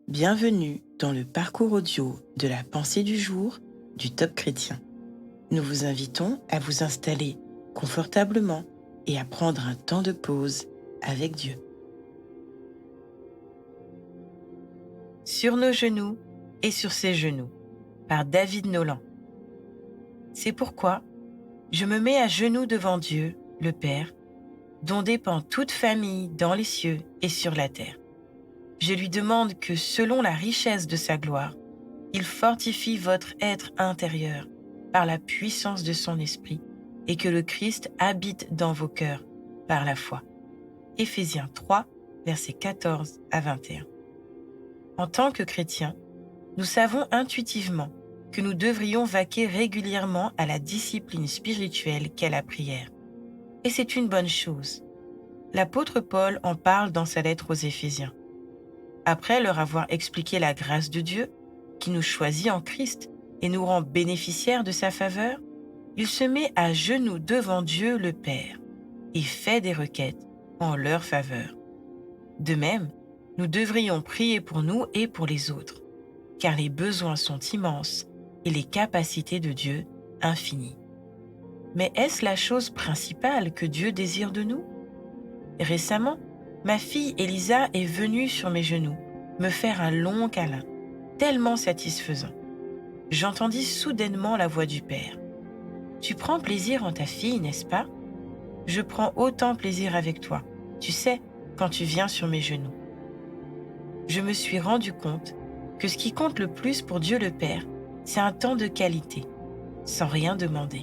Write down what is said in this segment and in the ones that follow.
Bienvenue dans le parcours audio de la pensée du jour du Top Chrétien. Nous vous invitons à vous installer confortablement et à prendre un temps de pause avec Dieu. Sur nos genoux et sur ses genoux, par David Nolan. C'est pourquoi je me mets à genoux devant Dieu, le Père, dont dépend toute famille dans les cieux et sur la terre. Je lui demande que, selon la richesse de sa gloire, il fortifie votre être intérieur par la puissance de son esprit et que le Christ habite dans vos cœurs par la foi. Éphésiens 3, versets 14 à 21. En tant que chrétiens, nous savons intuitivement que nous devrions vaquer régulièrement à la discipline spirituelle qu'est la prière. Et c'est une bonne chose. L'apôtre Paul en parle dans sa lettre aux Éphésiens. Après leur avoir expliqué la grâce de Dieu, qui nous choisit en Christ et nous rend bénéficiaires de sa faveur, il se met à genoux devant Dieu le Père et fait des requêtes en leur faveur. De même, nous devrions prier pour nous et pour les autres, car les besoins sont immenses et les capacités de Dieu infinies. Mais est-ce la chose principale que Dieu désire de nous? Récemment, ma fille Elisa est venue sur mes genoux me faire un long câlin, tellement satisfaisant. J'entendis soudainement la voix du Père. « Tu prends plaisir en ta fille, n'est-ce pas? Je prends autant plaisir avec toi, tu sais, quand tu viens sur mes genoux. » Je me suis rendu compte que ce qui compte le plus pour Dieu le Père, c'est un temps de qualité, sans rien demander,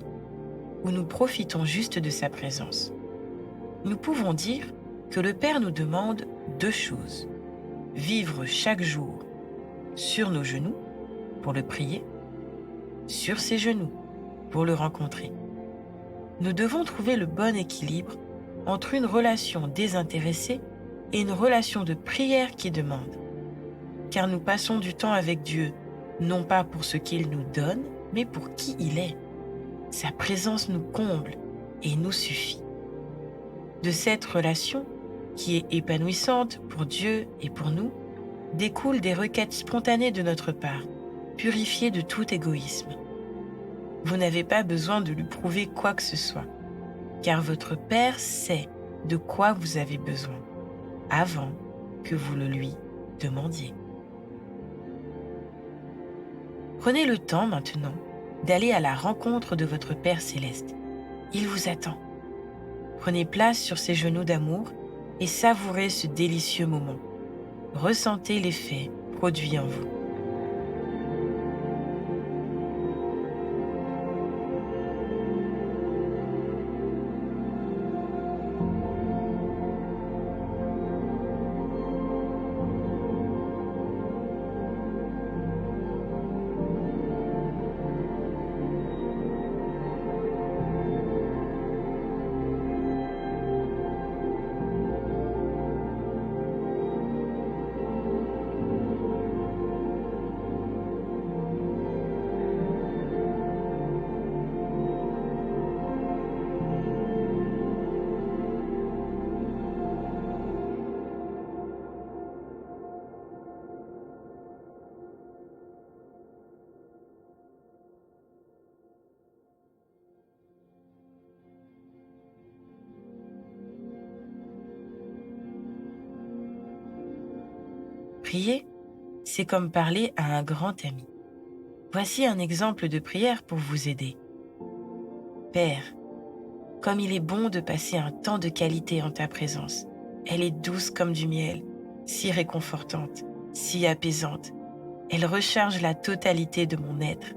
où nous profitons juste de sa présence. Nous pouvons dire que le Père nous demande deux choses: vivre chaque jour sur nos genoux pour le prier, sur ses genoux pour le rencontrer. Nous devons trouver le bon équilibre entre une relation désintéressée et une relation de prière qui demande. Car nous passons du temps avec Dieu, non pas pour ce qu'il nous donne, mais pour qui il est. Sa présence nous comble et nous suffit. De cette relation, qui est épanouissante pour Dieu et pour nous, découlent des requêtes spontanées de notre part, purifiées de tout égoïsme. Vous n'avez pas besoin de lui prouver quoi que ce soit, car votre Père sait de quoi vous avez besoin, avant que vous le lui demandiez. Prenez le temps maintenant d'aller à la rencontre de votre Père céleste. Il vous attend. Prenez place sur ses genoux d'amour et savourez ce délicieux moment. Ressentez l'effet produit en vous. Prier, c'est comme parler à un grand ami. Voici un exemple de prière pour vous aider. Père, comme il est bon de passer un temps de qualité en ta présence. Elle est douce comme du miel, si réconfortante, si apaisante. Elle recharge la totalité de mon être.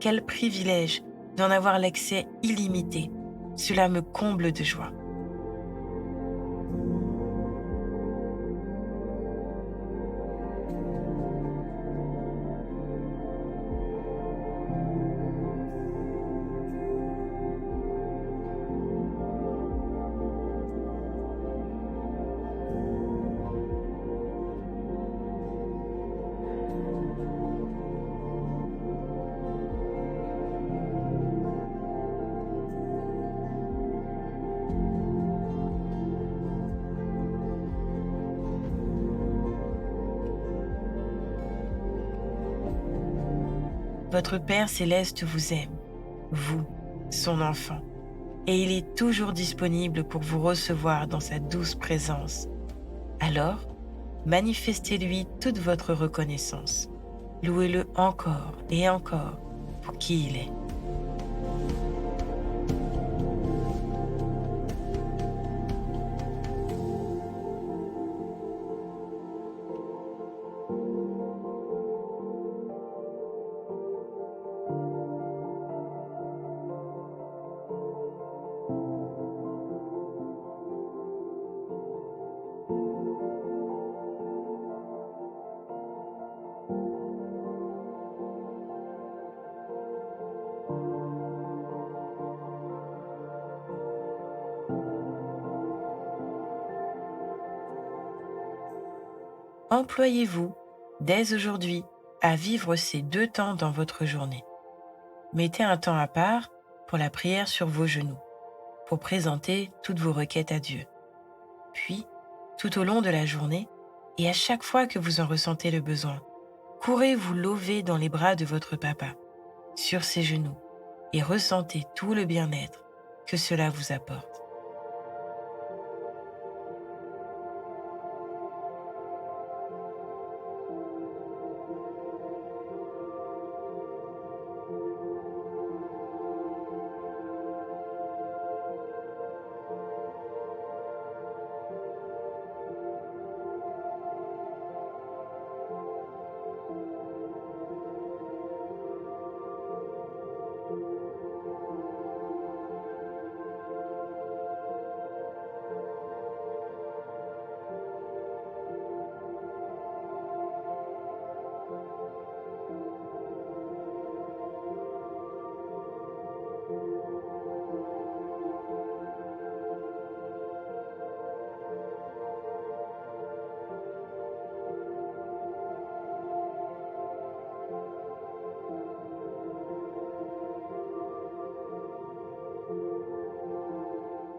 Quel privilège d'en avoir l'accès illimité. Cela me comble de joie. Votre Père céleste vous aime, vous, son enfant, et il est toujours disponible pour vous recevoir dans sa douce présence. Alors, manifestez-lui toute votre reconnaissance. Louez-le encore et encore pour qui il est. Employez-vous, dès aujourd'hui, à vivre ces deux temps dans votre journée. Mettez un temps à part pour la prière sur vos genoux, pour présenter toutes vos requêtes à Dieu. Puis, tout au long de la journée, et à chaque fois que vous en ressentez le besoin, courez vous lever dans les bras de votre papa, sur ses genoux, et ressentez tout le bien-être que cela vous apporte.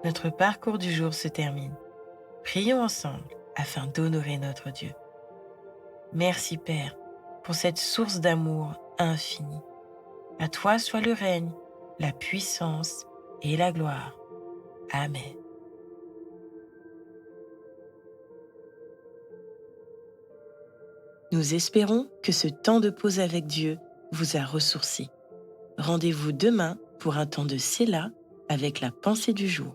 Notre parcours du jour se termine. Prions ensemble afin d'honorer notre Dieu. Merci Père pour cette source d'amour infini. À toi soit le règne, la puissance et la gloire. Amen. Nous espérons que ce temps de pause avec Dieu vous a ressourci. Rendez-vous demain pour un temps de Séla avec la pensée du jour.